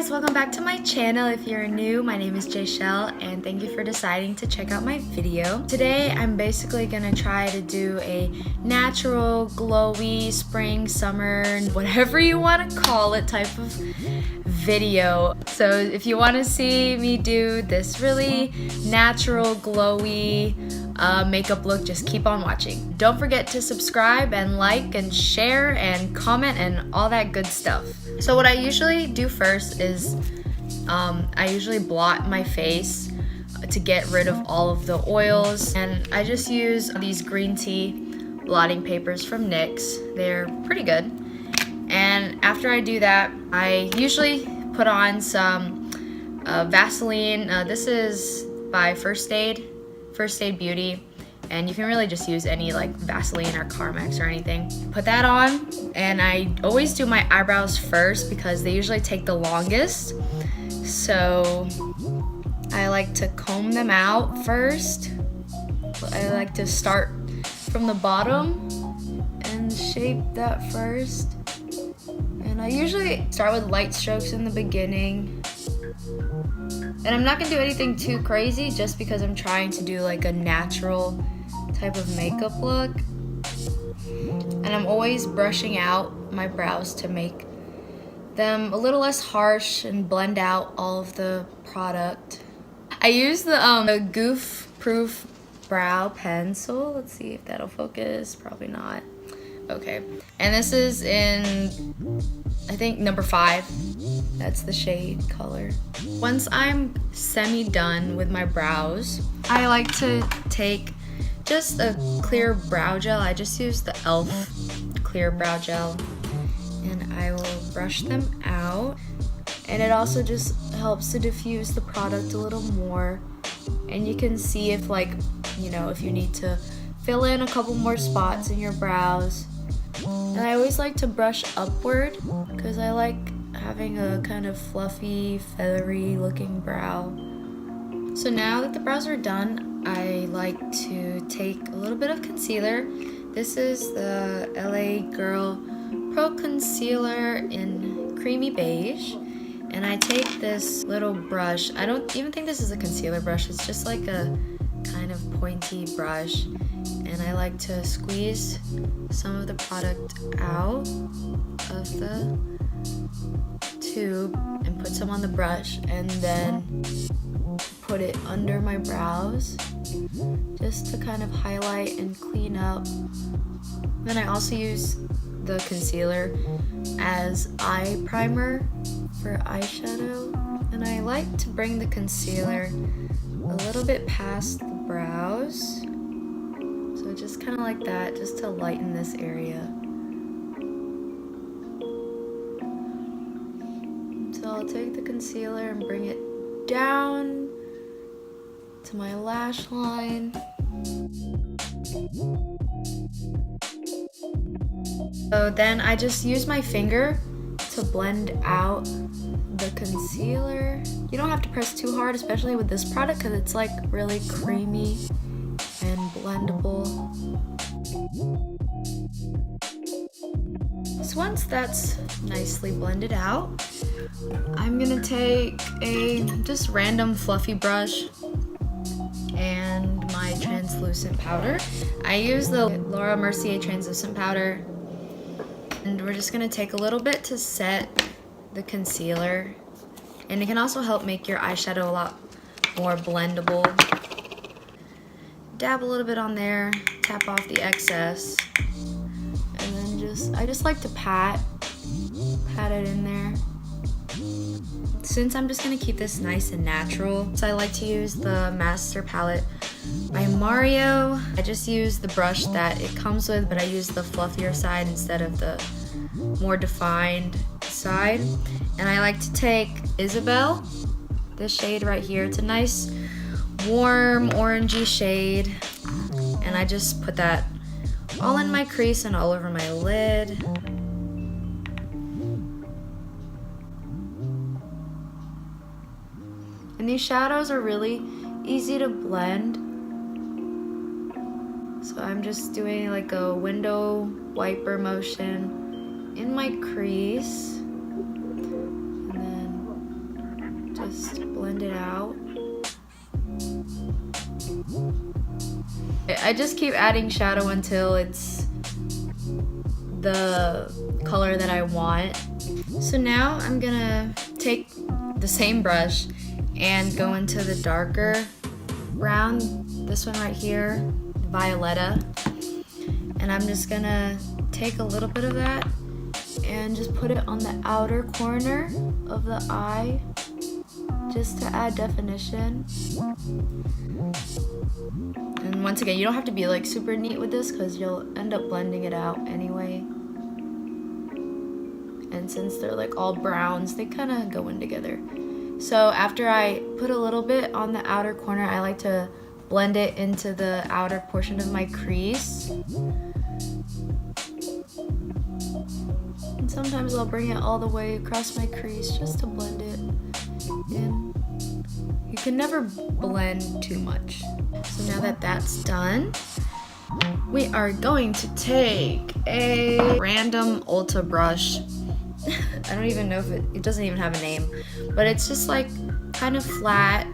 guys, welcome back to my channel. If you're new, my name is Jasheil and thank you for deciding to check out my video. Today I'm basically gonna try to do a natural, glowy, spring, summer, whatever you want to call it type of video. So if you want to see me do this really natural, glowy makeup look, just keep on watching. Don't forget to subscribe and like and share and comment and all that good stuff. So what I usually do first is I usually blot my face to get rid of all of the oils, and I just use these green tea blotting papers from NYX. They're pretty good. And after I do that, I usually put on some Vaseline. This is by First Aid Beauty, and you can really just use any like Vaseline or Carmex or anything. Put that on, and I always do my eyebrows first because they usually take the longest. So I like to comb them out first. I like to start from the bottom and shape that first. And I usually start with light strokes in the beginning. And I'm not gonna do anything too crazy just because I'm trying to do like a natural type of makeup look. And I'm always brushing out my brows to make them a little less harsh and blend out all of the product. I use the Goof Proof brow pencil. Let's see if that'll focus. Probably not. Okay. And this is in, I think, number 5. That's the shade color. Once I'm semi-done with my brows, I like to take just a clear brow gel. I just use the e.l.f. clear brow gel, and I will brush them out. And it also just helps to diffuse the product a little more. And you can see if, like, you know, if you need to fill in a couple more spots in your brows. And I always like to brush upward because I like having a kind of fluffy, feathery looking brow. So now that the brows are done, I like to take a little bit of concealer. This is the LA Girl Pro Concealer in Creamy Beige. And I take this little brush. I don't even think this is a concealer brush. It's just like a kind of pointy brush. And I like to squeeze some of the product out of the tube and put some on the brush, and then put it under my brows just to kind of highlight and clean up. Then I also use the concealer as eye primer for eyeshadow, and I like to bring the concealer a little bit past the brows, so just kind of like that, just to lighten this area. So I'll take the concealer and bring it down to my lash line. So then I just use my finger to blend out the concealer. You don't have to press too hard, especially with this product, because it's like really creamy and blendable. So once that's nicely blended out, I'm gonna take a just random fluffy brush and my translucent powder. I use the Laura Mercier translucent powder, and we're just gonna take a little bit to set the concealer, and it can also help make your eyeshadow a lot more blendable. Dab a little bit on there, tap off the excess, and then I just like to pat it in there. Since I'm just gonna keep this nice and natural, so I like to use the Master Palette by Mario. I just use the brush that it comes with, but I use the fluffier side instead of the more defined side. And I like to take Isabel, this shade right here. It's a nice warm orangey shade, and I just put that all in my crease and all over my lid. And these shadows are really easy to blend. So I'm just doing like a window wiper motion in my crease. And then just blend it out. I just keep adding shadow until it's the color that I want. So now I'm gonna take the same brush and go into the darker brown, this one right here, Violetta. And I'm just gonna take a little bit of that and just put it on the outer corner of the eye, just to add definition. And once again, you don't have to be like super neat with this because you'll end up blending it out anyway. And since they're like all browns, they kind of go in together. So after I put a little bit on the outer corner, I like to blend it into the outer portion of my crease. And sometimes I'll bring it all the way across my crease just to blend it in. You can never blend too much. So now that that's done, we are going to take a random Ulta brush. I don't even know if it doesn't even have a name, but it's just like kind of flat,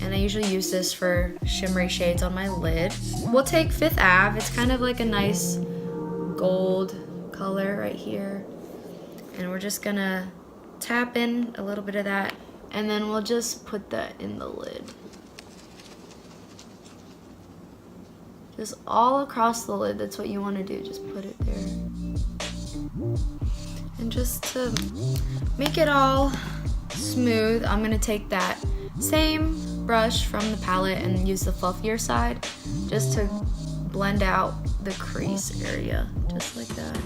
and I usually use this for shimmery shades on my lid. We'll take Fifth Ave. It's kind of like a nice gold color right here, and we're just gonna tap in a little bit of that, and then we'll just put that in the lid. Just all across the lid, that's what you want to do, just put it there. And just to make it all smooth, I'm gonna take that same brush from the palette and use the fluffier side just to blend out the crease area, just like that.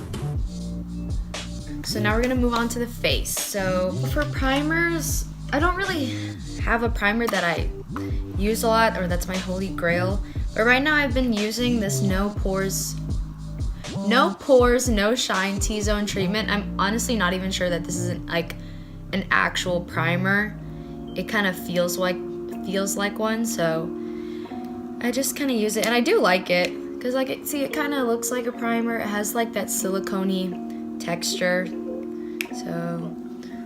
So now we're gonna move on to the face. So for primers, I don't really have a primer that I use a lot, or that's my holy grail. But right now I've been using this No Pores, No Shine T-Zone treatment. I'm honestly not even sure that this isn't like an actual primer. It kind of feels like one, so I just kind of use it, and I do like it because it kind of looks like a primer. It has like that silicone-y texture. So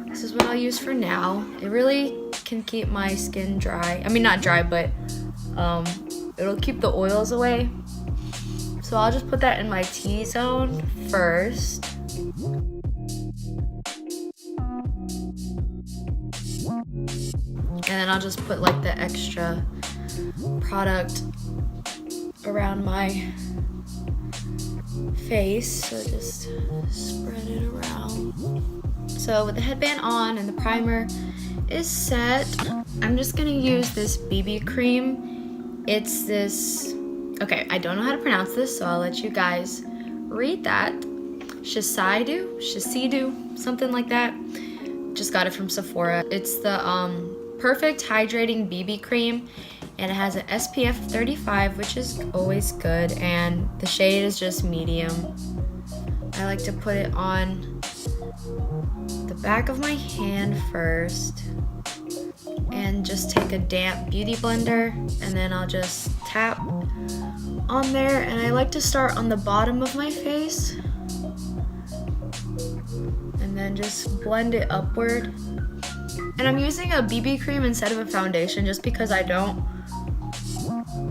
this is what I'll use for now. It really can keep my skin dry. I mean, not dry, but it'll keep the oils away. So I'll just put that in my T-zone first. And then I'll just put like the extra product around my face. So just spread it around. So with the headband on and the primer is set, I'm just gonna use this BB cream. It's this, okay, I don't know how to pronounce this, so I'll let you guys read that. Shiseido, something like that. Just got it from Sephora. It's the Perfect Hydrating BB Cream, and it has an SPF 35, which is always good, and the shade is just medium. I like to put it on the back of my hand first, and just take a damp beauty blender, and then I'll just tap on there, and I like to start on the bottom of my face and then just blend it upward. And I'm using a BB cream instead of a foundation just because I don't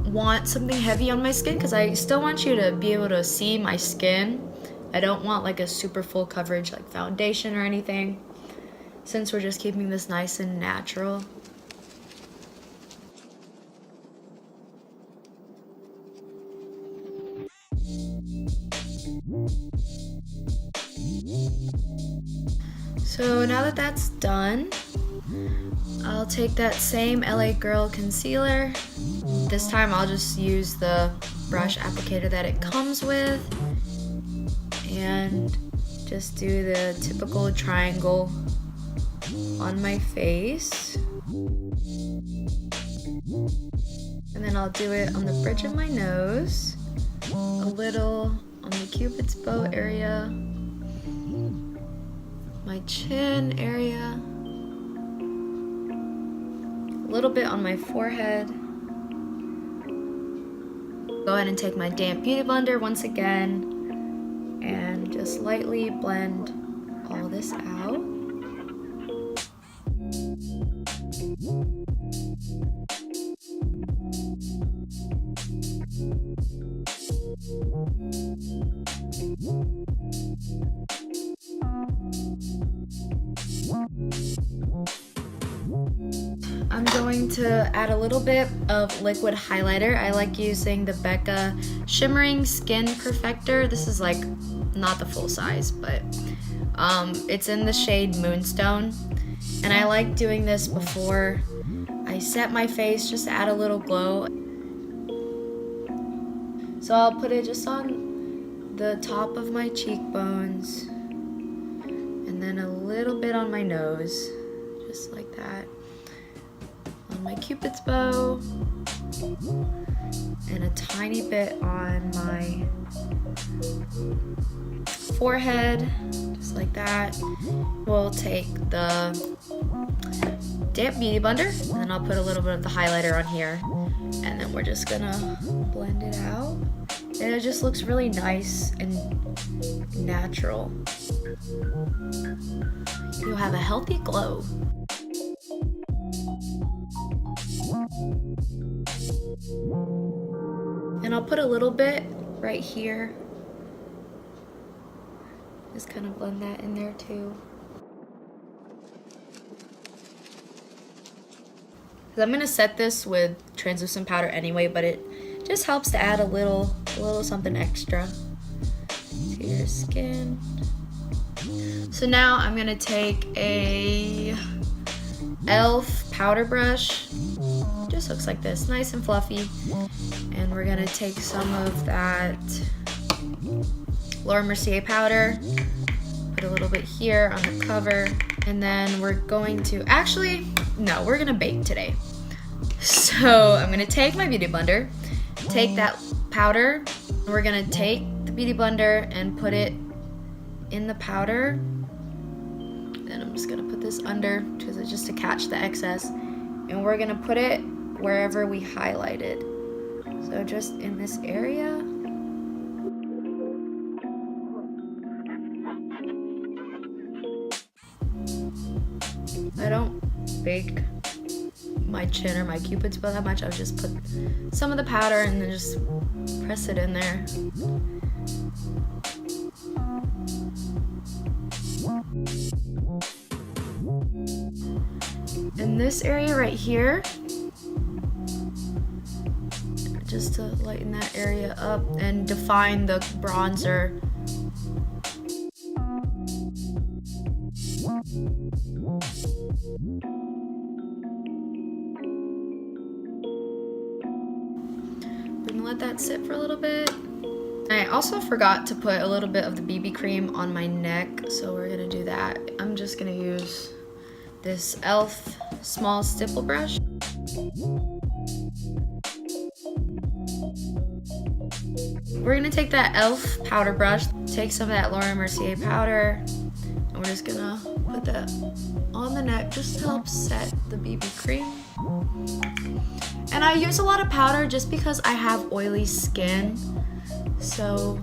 want something heavy on my skin, because I still want you to be able to see my skin. I don't want like a super full coverage like foundation or anything, since we're just keeping this nice and natural. So now that that's done, I'll take that same LA Girl concealer. This time I'll just use the brush applicator that it comes with and just do the typical triangle on my face. And then I'll do it on the bridge of my nose, a little on the Cupid's bow area, my chin area, a little bit on my forehead. Go ahead and take my damp beauty blender once again and just lightly blend all this out. to add a little bit of liquid highlighter. I like using the Becca Shimmering Skin Perfector. This is like not the full size, but it's in the shade Moonstone. And I like doing this before I set my face, just to add a little glow. So I'll put it just on the top of my cheekbones, and then a little bit on my nose, just like that. On my Cupid's bow, and a tiny bit on my forehead, just like that. We'll take the damp beauty blender, and then I'll put a little bit of the highlighter on here, and then we're just gonna blend it out, and it just looks really nice and natural. You'll have a healthy glow. And I'll put a little bit right here. Just kind of blend that in there too. I'm gonna set this with translucent powder anyway, but it just helps to add a little something extra to your skin. So now I'm gonna take a e.l.f. powder brush. Just looks like this, nice and fluffy. And we're gonna take some of that Laura Mercier powder, put a little bit here on the cover, and then we're going to, actually, no, we're gonna bake today. So I'm gonna take my beauty blender, take that powder, and we're gonna take the beauty blender and put it in the powder. And I'm just gonna put this under, because it's just to catch the excess. And we're gonna put it wherever we highlighted. So just in this area. I don't bake my chin or my Cupid's bow that much. I'll just put some of the powder and then just press it in there. In this area right here, just to lighten that area up and define the bronzer. We're gonna let that sit for a little bit. I also forgot to put a little bit of the BB cream on my neck, so we're gonna do that. I'm just gonna use this e.l.f. small stipple brush. We're gonna take that e.l.f. powder brush, take some of that Laura Mercier powder, and we're just gonna put that on the neck just to help set the BB cream. And I use a lot of powder just because I have oily skin, so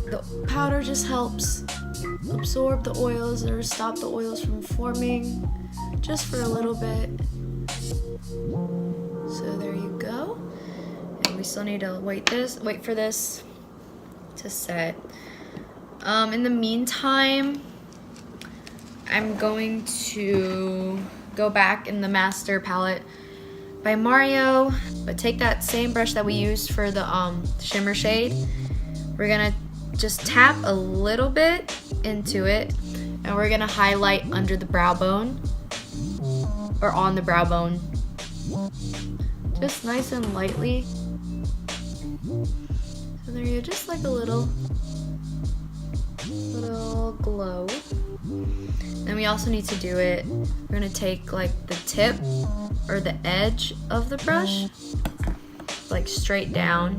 the powder just helps absorb the oils or stop the oils from forming just for a little bit. So there you go. And we still need to wait for this to set. In the meantime, I'm going to go back in the Master palette by Mario, but take that same brush that we used for the shimmer shade. We're gonna just tap a little bit into it, and we're gonna highlight under the brow bone, or on the brow bone, just nice and lightly. So there you go, just like a little glow. Then we also need to do it, we're gonna take like the tip or the edge of the brush, like straight down,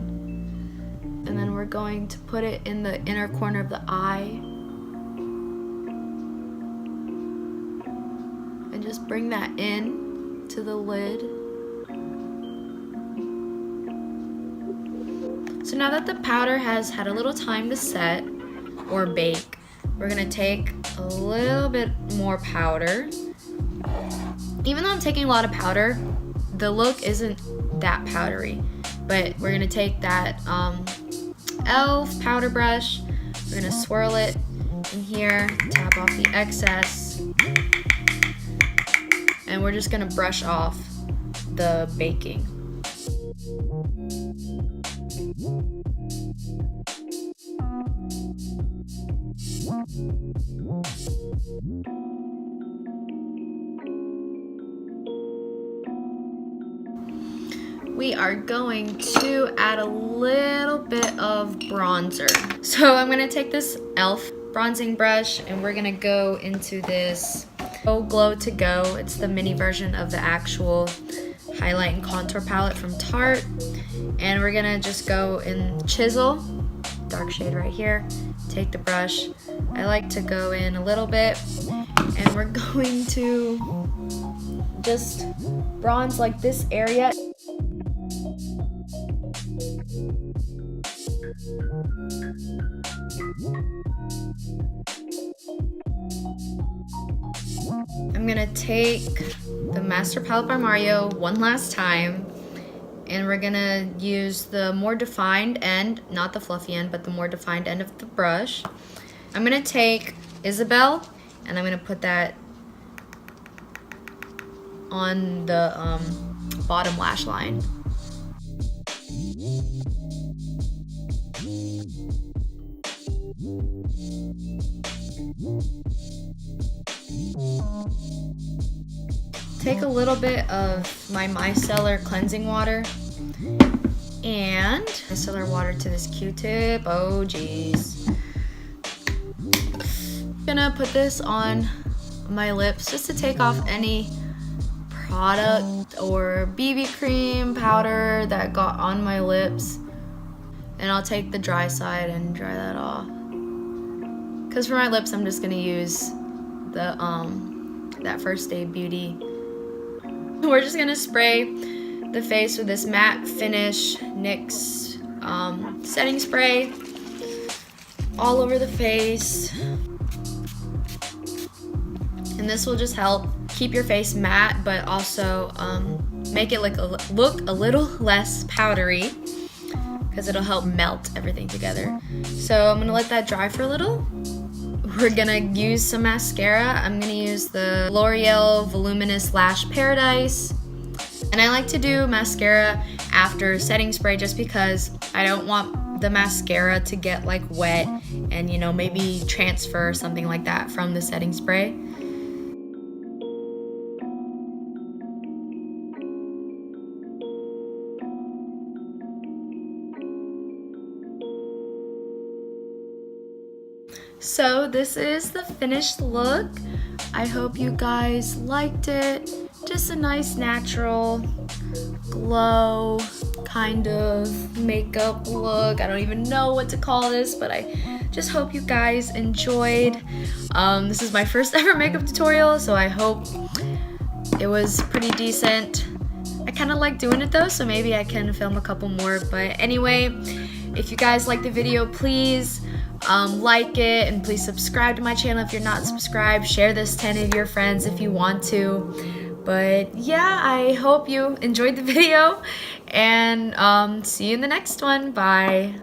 and then we're going to put it in the inner corner of the eye, and just bring that in to the lid. So now that the powder has had a little time to set or bake, we're gonna take a little bit more powder. Even though I'm taking a lot of powder, the look isn't that powdery, but we're gonna take that e.l.f. powder brush, we're gonna swirl it in here, tap off the excess, and we're just gonna brush off the baking. We are going to add a little bit of bronzer. So I'm gonna take this e.l.f. bronzing brush and we're gonna go into this Glow to Go. It's the mini version of the actual highlight and contour palette from Tarte. And we're gonna just go and chisel, dark shade right here. Take the brush. I like to go in a little bit and we're going to just bronze like this area. I'm gonna take the Master Palette by Mario one last time, and we're gonna use the more defined end, not the fluffy end, but the more defined end of the brush. I'm gonna take Isabel, and I'm gonna put that on the bottom lash line. Take a little bit of my micellar cleansing water and micellar water to this Q-tip. Oh geez. I'm gonna put this on my lips just to take off any product or BB cream powder that got on my lips, and I'll take the dry side and dry that off. Because for my lips I'm just gonna use the that First Aid Beauty. We're just gonna spray the face with this matte finish NYX setting spray all over the face, and this will just help keep your face matte but also make it look a little less powdery, because it'll help melt everything together. So I'm gonna let that dry for a little. We're gonna use some mascara. I'm gonna use the L'Oreal Voluminous Lash Paradise. And I like to do mascara after setting spray just because I don't want the mascara to get like wet and, you know, maybe transfer something like that from the setting spray. So this is the finished look. I hope you guys liked it. Just a nice natural glow kind of makeup look. I don't even know what to call this, but I just hope you guys enjoyed. This is my first ever makeup tutorial, so I hope it was pretty decent. I kind of like doing it though, so maybe I can film a couple more. But anyway, if you guys like the video, please like it, and please subscribe to my channel if you're not subscribed. Share this to any of your friends if you want to. But yeah, I hope you enjoyed the video, and see you in the next one. Bye.